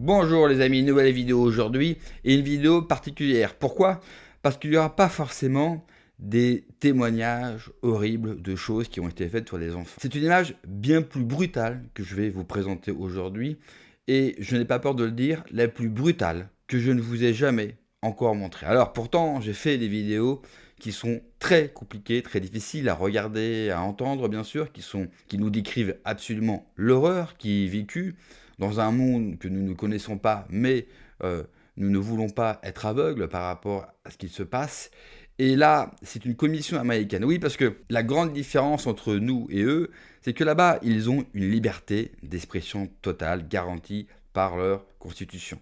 Bonjour les amis, nouvelle vidéo aujourd'hui et une vidéo particulière. Pourquoi? Parce qu'il n'y aura pas forcément des témoignages horribles de choses qui ont été faites sur les enfants. C'est une image bien plus brutale que je vais vous présenter aujourd'hui et je n'ai pas peur de le dire, la plus brutale que je ne vous ai jamais encore montrée. Alors pourtant, j'ai fait des vidéos qui sont très compliquées, très difficiles à regarder, à entendre bien sûr, qui nous décrivent absolument l'horreur qui est vécue dans un monde que nous ne connaissons pas, mais nous ne voulons pas être aveugles par rapport à ce qu'il se passe. Et là, c'est une commission américaine. Oui, parce que la grande différence entre nous et eux, c'est que là-bas, ils ont une liberté d'expression totale garantie par leur constitution.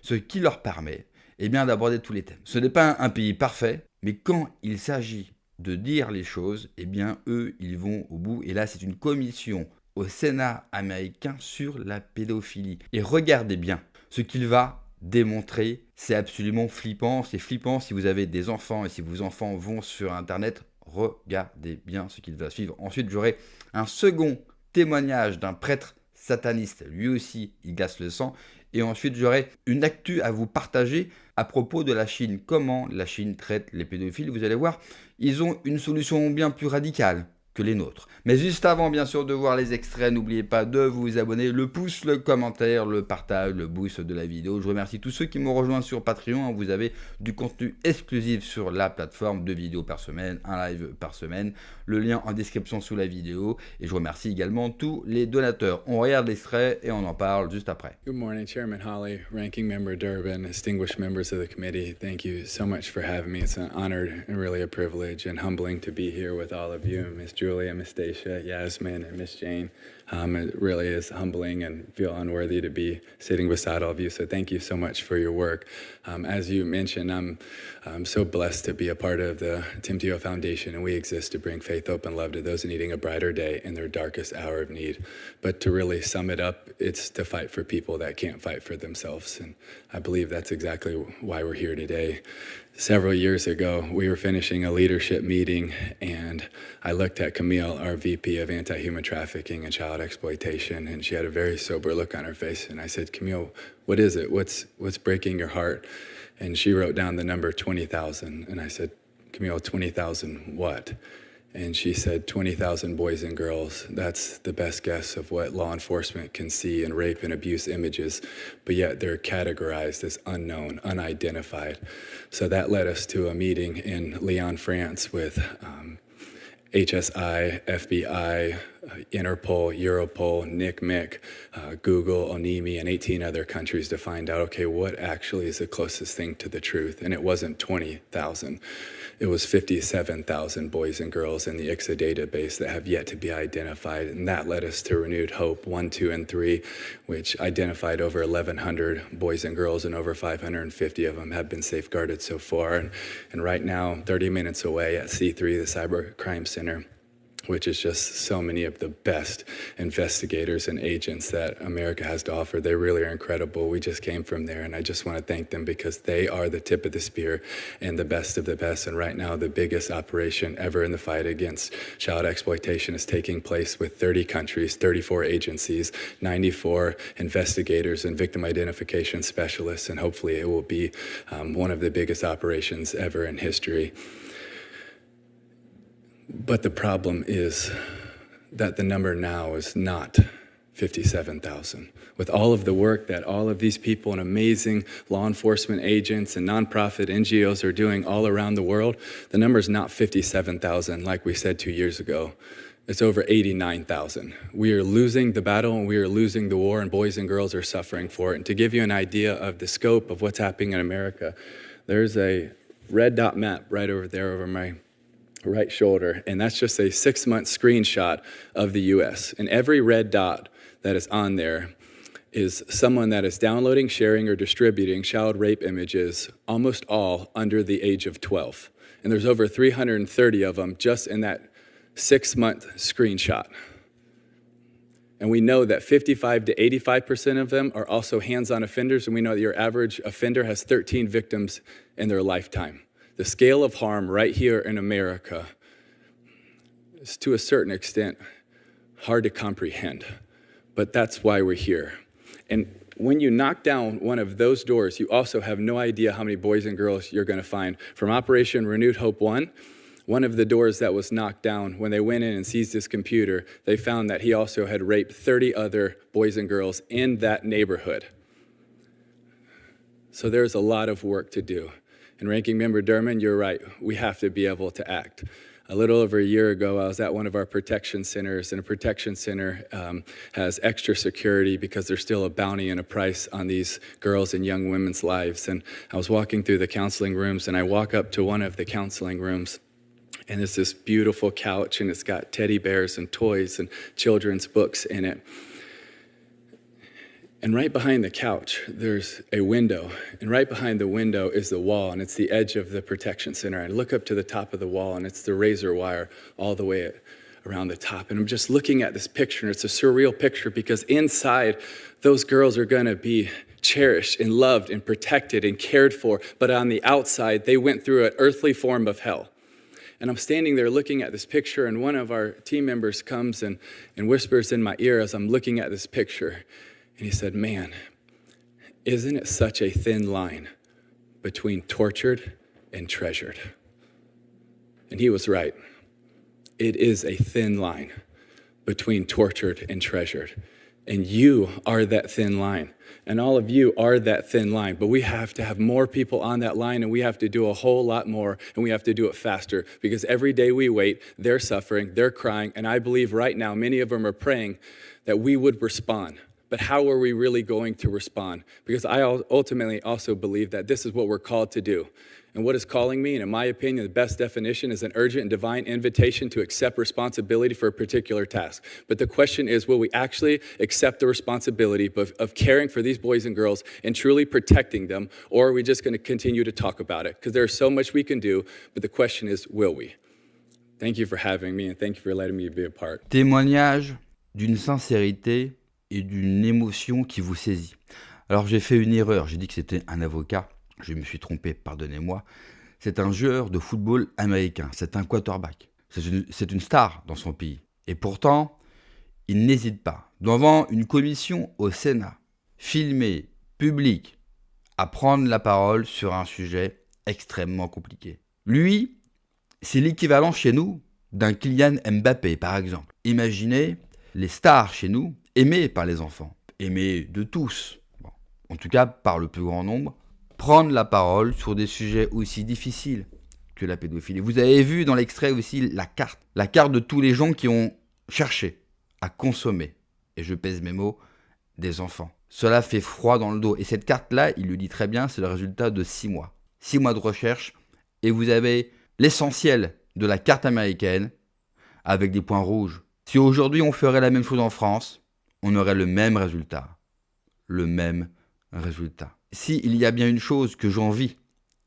Ce qui leur permet d'aborder tous les thèmes. Ce n'est pas un pays parfait, mais quand il s'agit de dire les choses, eux, ils vont au bout. Et là, c'est une commission au Sénat américain sur la pédophilie. Et regardez bien ce qu'il va démontrer, c'est absolument flippant. C'est flippant si vous avez des enfants et si vos enfants vont sur Internet, regardez bien ce qu'il va suivre. Ensuite, j'aurai un second témoignage d'un prêtre sataniste. Lui aussi, il glace le sang. Et ensuite, j'aurai une actu à vous partager à propos de la Chine. Comment la Chine traite les pédophiles. Vous allez voir, ils ont une solution bien plus radicale que les nôtres. Mais juste avant, bien sûr, de voir les extraits, n'oubliez pas de vous abonner, le pouce, le commentaire, le partage, le boost de la vidéo. Je remercie tous ceux qui m'ont rejoint sur Patreon. Vous avez du contenu exclusif sur la plateforme, 2 vidéos par semaine, un live par semaine. Le lien en description sous la vidéo. Et je remercie également tous les donateurs. On regarde l'extrait et on en parle juste après. Good morning, Chairman Holly, Ranking Member Durbin, distinguished members of the committee. Thank you so much for having me. It's an honor and really a privilege and humbling to be here with all of you, Ms. Julia, Ms. Stacia, Yasmin, and Ms. Jane. It really is humbling and feel unworthy to be sitting beside all of you. So thank you so much for your work. As you mentioned, I'm so blessed to be a part of the Tim Tebow Foundation, and we exist to bring faith, hope, and love to those needing a brighter day in their darkest hour of need. But to really sum it up, it's to fight for people that can't fight for themselves. And I believe that's exactly why we're here today. Several years ago, we were finishing a leadership meeting, and I looked at Camille, our VP of Anti-Human Trafficking and Child Exploitation, and she had a very sober look on her face. And I said, Camille, what is it? What's breaking your heart? And she wrote down the number 20,000. And I said, Camille, 20,000 what? And she said 20,000 boys and girls. That's the best guess of what law enforcement can see in rape and abuse images, but yet they're categorized as unknown, unidentified. So that led us to a meeting in Lyon, France with HSI, FBI, Interpol, Europol, NCMEC, Google, ONIMI, and 18 other countries to find out, okay, what actually is the closest thing to the truth? And it wasn't 20,000. It was 57,000 boys and girls in the ICSA database that have yet to be identified. And that led us to Renewed Hope 1, 2, and 3, which identified over 1,100 boys and girls, and over 550 of them have been safeguarded so far. And right now, 30 minutes away at C3, the Cyber Crime Center, which is just so many of the best investigators and agents that America has to offer. They really are incredible. We just came from there, and I just want to thank them because they are the tip of the spear and the best of the best. And right now, the biggest operation ever in the fight against child exploitation is taking place with 30 countries, 34 agencies, 94 investigators and victim identification specialists, and hopefully it will be one of the biggest operations ever in history. But the problem is that the number now is not 57,000. With all of the work that all of these people and amazing law enforcement agents and nonprofit NGOs are doing all around the world, the number is not 57,000 like we said 2 years ago. It's over 89,000. We are losing the battle and we are losing the war, and boys and girls are suffering for it. And to give you an idea of the scope of what's happening in America, there's a red dot map right over there over my right shoulder, and that's just a 6-month screenshot of the US. And every red dot that is on there is someone that is downloading, sharing, or distributing child rape images, almost all under the age of 12. And there's over 330 of them just in that 6-month screenshot. And we know that 55 to 85% of them are also hands-on offenders, and we know that your average offender has 13 victims in their lifetime. The scale of harm right here in America is, to a certain extent, hard to comprehend, but that's why we're here. And When you knock down one of those doors, you also have no idea how many boys and girls you're going to find. From Operation Renewed Hope 1, one of the doors that was knocked down, when they went in and seized his computer, they found that he also had raped 30 other boys and girls in that neighborhood. So there's a lot of work to do. And Ranking Member Durman, you're right, we have to be able to act. A little over a year ago, I was at one of our protection centers, and a protection center has extra security because there's still a bounty and a price on these girls and young women's lives. And I was walking through the counseling rooms, and I walk up to one of the counseling rooms, and it's this beautiful couch, and it's got teddy bears and toys and children's books in it. And right behind the couch, there's a window. And right behind the window is the wall, and it's the edge of the protection center. I look up to the top of the wall, and it's the razor wire all the way around the top. And I'm just looking at this picture, and it's a surreal picture because inside, those girls are gonna be cherished and loved and protected and cared for. But on the outside, they went through an earthly form of hell. And I'm standing there looking at this picture, and one of our team members comes and whispers in my ear as I'm looking at this picture. And he said, man, isn't it such a thin line between tortured and treasured? And he was right. It is a thin line between tortured and treasured. And you are that thin line. And all of you are that thin line. But we have to have more people on that line, and we have to do a whole lot more, and we have to do it faster. Because every day we wait, they're suffering, they're crying, and I believe right now many of them are praying that we would respond. But how are we really going to respond? Because I ultimately also believe that this is what we're called to do. And what is calling me, and in my opinion, the best definition is an urgent and divine invitation to accept responsibility for a particular task. But the question is, will we actually accept the responsibility of caring for these boys and girls and truly protecting them, or are we just going to continue to talk about it? Because there's so much we can do, but the question is, will we? Thank you for having me, and thank you for letting me be a part. Témoignage d'une sincérité et d'une émotion qui vous saisit. Alors j'ai fait une erreur, j'ai dit que c'était un avocat, je me suis trompé, pardonnez-moi. C'est un joueur de football américain, c'est un quarterback. C'est une star dans son pays. Et pourtant, il n'hésite pas, devant une commission au Sénat, filmé, public, à prendre la parole sur un sujet extrêmement compliqué. Lui, c'est l'équivalent chez nous d'un Kylian Mbappé, par exemple. Imaginez les stars chez nous, aimés par les enfants, aimés de tous, bon, en tout cas par le plus grand nombre, prendre la parole sur des sujets aussi difficiles que la pédophilie. Vous avez vu dans l'extrait aussi la carte de tous les gens qui ont cherché à consommer, et je pèse mes mots, des enfants. Cela fait froid dans le dos, et cette carte-là, il le dit très bien, c'est le résultat de 6 mois. 6 mois de recherche, et vous avez l'essentiel de la carte américaine, avec des points rouges. Si aujourd'hui on ferait la même chose en France, on aurait le même résultat. Le même résultat. S'il y a bien une chose que j'envie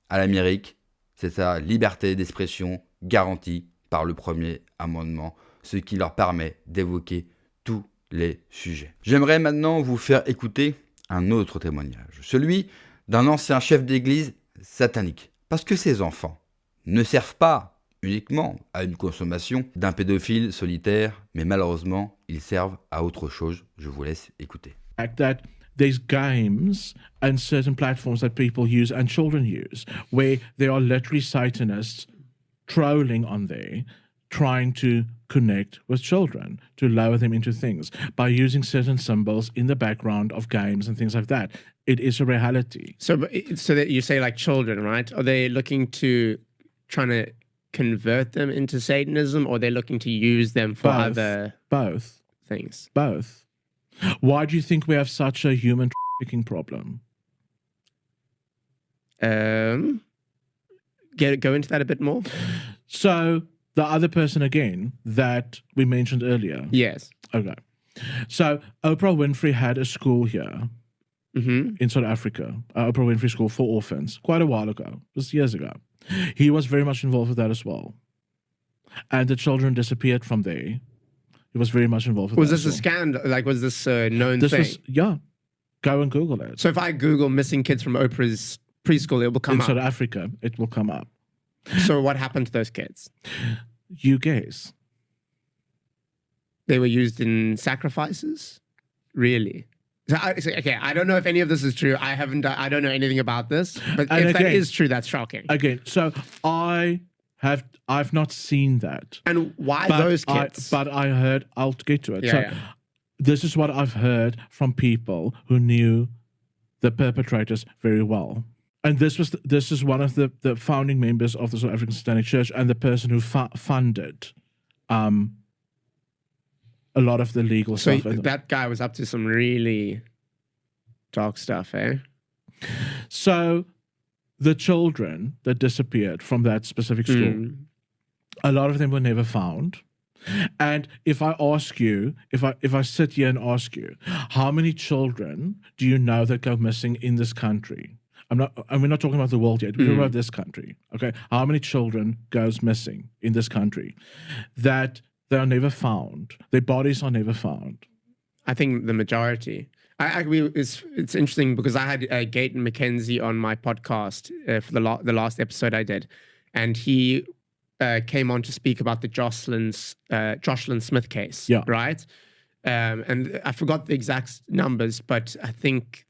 à l'Amérique, c'est sa liberté d'expression garantie par le premier amendement, ce qui leur permet d'évoquer tous les sujets. J'aimerais maintenant vous faire écouter un autre témoignage, celui d'un ancien chef d'église satanique. Parce que ces enfants ne servent pas uniquement à une consommation d'un pédophile solitaire, mais malheureusement, ils servent à autre chose. Je vous laisse écouter. That there's games and certain platforms that people use and children use, where there are literally Satanists trolling on there, trying to connect with children, to lure them into things, by using certain symbols in the background of games and things like that. It is a reality. So that you say like children, right? Are they looking to, trying to convert them into Satanism, or they're looking to use them for other things? Both. Why do you think we have such a human trafficking problem? Go into that a bit more. So the other person again that we mentioned earlier. Yes. Okay. So Oprah Winfrey had a school here in South Africa, Oprah Winfrey School for orphans, quite a while ago, just years ago. He was very much involved with that as well. And the children disappeared from there. He was very much involved with that. Was this a scandal? Like, was this a known thing? Yeah. Go and Google it. So if I Google missing kids from Oprah's preschool, it will come up? In South Africa, it will come up. So what happened to those kids? You guess. They were used in sacrifices? Really? Okay, I don't know if any of this is true. I don't know anything about this. But if that is true, that's shocking. Again, so I've not seen that. And why those kids? But I heard, I'll get to it. Yeah, so yeah. This is what I've heard from people who knew the perpetrators very well. And this is one of the founding members of the South African Satanic Church and the person who funded a lot of the legal stuff. So that guy was up to some really dark stuff, eh? So the children that disappeared from that specific school, a lot of them were never found. And if I ask you, if I sit here and ask you, how many children do you know that go missing in this country? We're not talking about the world yet. We're talking about this country. Okay, how many children goes missing in this country that they are never found? Their bodies are never found. I think the majority. It's interesting because I had Gayton McKenzie on my podcast for the last episode I did, and he came on to speak about the Jocelyn Smith case. Yeah. Right. And I forgot the exact numbers, but I think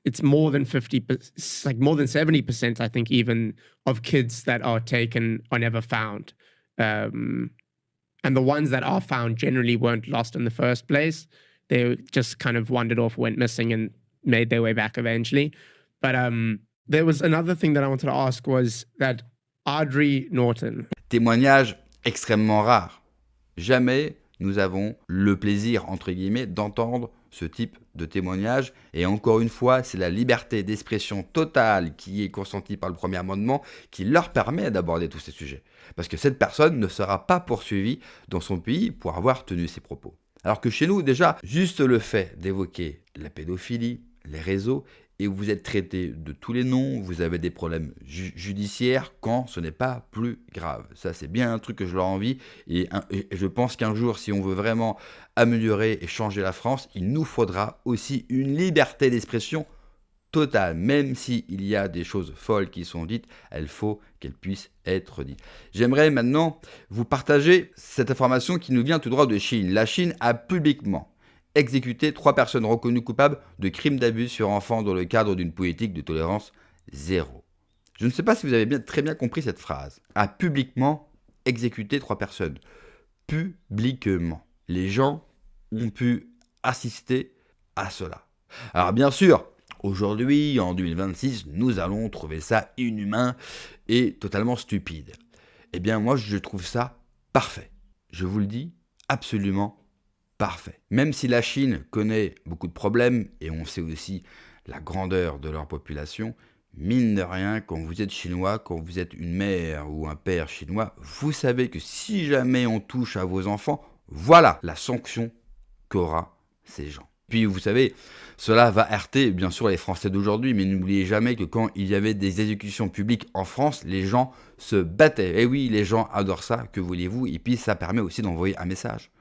it's more than 50%, like more than 70%, I think, even of kids that are taken are never found. And the ones that are found generally weren't lost in the first place. They just kind of wandered off, went missing, and made their way back eventually. But there was another thing that I wanted to ask was that Audrey Norton. Témoignage extrêmement rare. Jamais nous avons le plaisir, entre guillemets, d'entendre ce type de témoignage. Et encore une fois, c'est la liberté d'expression totale qui est consentie par le premier amendement qui leur permet d'aborder tous ces sujets. Parce que cette personne ne sera pas poursuivie dans son pays pour avoir tenu ses propos. Alors que chez nous, déjà, juste le fait d'évoquer la pédophilie, les réseaux, et vous êtes traité de tous les noms, vous avez des problèmes judiciaires quand ce n'est pas plus grave. Ça, c'est bien un truc que je leur envie. Et je pense qu'un jour, si on veut vraiment améliorer et changer la France, il nous faudra aussi une liberté d'expression totale. Même s'il y a des choses folles qui sont dites, il faut qu'elles puissent être dites. J'aimerais maintenant vous partager cette information qui nous vient tout droit de Chine. La Chine a publiquement exécuté 3 personnes reconnues coupables de crimes d'abus sur enfants dans le cadre d'une politique de tolérance zéro. Je ne sais pas si vous avez très bien compris cette phrase. A publiquement exécuté 3 personnes. Publiquement. Les gens ont pu assister à cela. Alors bien sûr, aujourd'hui, en 2026, nous allons trouver ça inhumain et totalement stupide. Eh bien moi, je trouve ça parfait. Je vous le dis, absolument parfait. Même si la Chine connaît beaucoup de problèmes, et on sait aussi la grandeur de leur population, mine de rien, quand vous êtes chinois, quand vous êtes une mère ou un père chinois, vous savez que si jamais on touche à vos enfants, voilà la sanction qu'aura ces gens. Puis vous savez, cela va heurter bien sûr les Français d'aujourd'hui, mais n'oubliez jamais que quand il y avait des exécutions publiques en France, les gens se battaient. Et oui, les gens adorent ça, que voulez-vous, et puis ça permet aussi d'envoyer un message.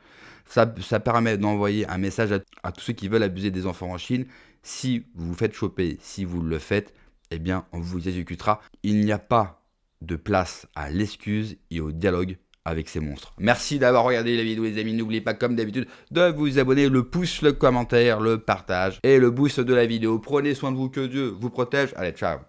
Ça permet d'envoyer un message à tous ceux qui veulent abuser des enfants en Chine. Si vous vous faites choper, si vous le faites, eh bien, on vous exécutera. Il n'y a pas de place à l'excuse et au dialogue avec ces monstres. Merci d'avoir regardé la vidéo, les amis. N'oubliez pas, comme d'habitude, de vous abonner, le pouce, le commentaire, le partage et le boost de la vidéo. Prenez soin de vous, que Dieu vous protège. Allez, ciao.